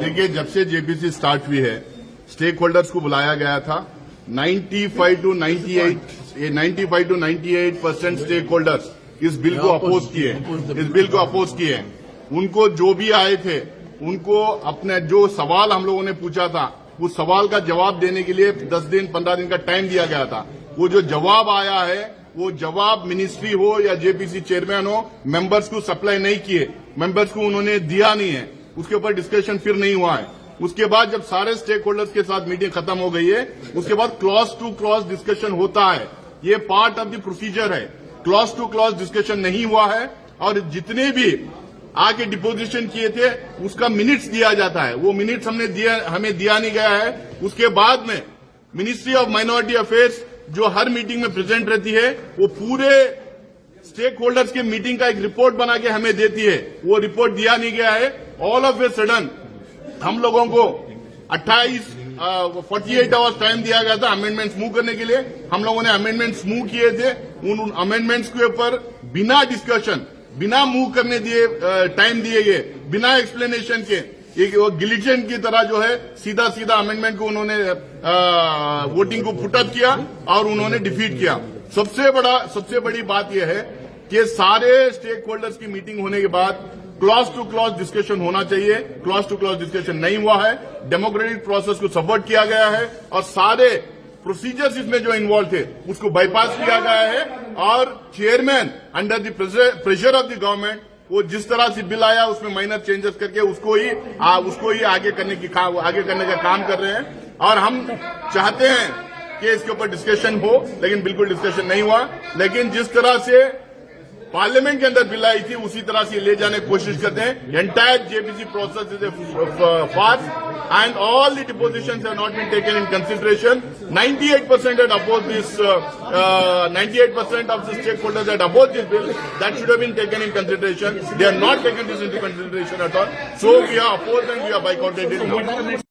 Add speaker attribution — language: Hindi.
Speaker 1: देखिए, जब से जेपीसी स्टार्ट हुई है, स्टेक होल्डर्स को बुलाया गया था। 95 to 98% स्टेक होल्डर्स इस बिल को अपोज किए। उनको जो भी आए थे, उनको अपने जो सवाल हम लोगों ने पूछा था, उस सवाल का जवाब देने के लिए 10 दिन 15 दिन का टाइम दिया गया था। वो जो जवाब आया है, वो जवाब मिनिस्ट्री हो या जेपीसी चेयरमैन हो, मेंबर्स को सप्लाई नहीं किए, मेंबर्स को उन्होंने दिया नहीं है। उसके ऊपर डिस्कशन फिर नहीं हुआ है। उसके बाद जब सारे स्टेक होल्डर्स के साथ मीटिंग खत्म हो गई है, उसके बाद क्लॉज टू क्लॉज डिस्कशन होता है। ये पार्ट ऑफ द प्रोसीजर है। क्लॉज टू क्लॉज डिस्कशन नहीं हुआ है और जितने भी आके डिपोजिशन किए थे उसका मिनिट्स दिया जाता है। वो मिनिट्स हमें दिया नहीं गया है। उसके बाद में मिनिस्ट्री ऑफ माइनॉरिटी अफेयर्स जो हर मीटिंग में प्रेजेंट रहती है, वो पूरे स्टेक होल्डर्स के मीटिंग का एक रिपोर्ट बना के हमें देती है। वो रिपोर्ट दिया नहीं गया है। ऑल ऑफ ए सडन हम लोगों को 48 आवर्स टाइम दिया गया था अमेंडमेंट्स मूव करने के लिए। हम लोगों ने अमेंडमेंट्स मूव किए थे। उन अमेंडमेंट्स के ऊपर बिना डिस्कशन, बिना मूव करने दिए टाइम दिए गए, बिना एक्सप्लेनेशन के, एक गिलिजन की तरह जो है सीधा अमेंडमेंट को उन्होंने वोटिंग को पुट अप किया और उन्होंने डिफीट किया। सबसे बड़ी बात यह है कि सारे स्टेक होल्डर्स की मीटिंग होने के बाद क्लॉज टू क्लॉज डिस्कशन होना चाहिए। क्लॉज टू क्लॉज डिस्कशन नहीं हुआ है। डेमोक्रेटिक प्रोसेस को सपोर्ट किया गया है और सारे प्रोसीजर्स इसमें जो इन्वॉल्व थे उसको बाईपास किया गया है। और chairman under the pressure of the government, वो जिस तरह से बिल आया उसमें माइनर चेंजेस करके उसको ही आगे करने का काम कर रहे हैं। और हम चाहते हैं कि इसके ऊपर डिस्कशन हो, लेकिन बिल्कुल डिस्कशन नहीं हुआ। लेकिन जिस तरह से पार्लियामेंट के अंदर बिल आई थी उसी तरह से ले जाने की कोशिश करते हैं। Entire JPC process is a farce and all the depositions have not been taken in consideration. 98% had opposed this. 98% of the stakeholders had opposed this bill. That should have been taken in consideration. They have not taken this into consideration at all. So we are opposed and we are boycotted it now.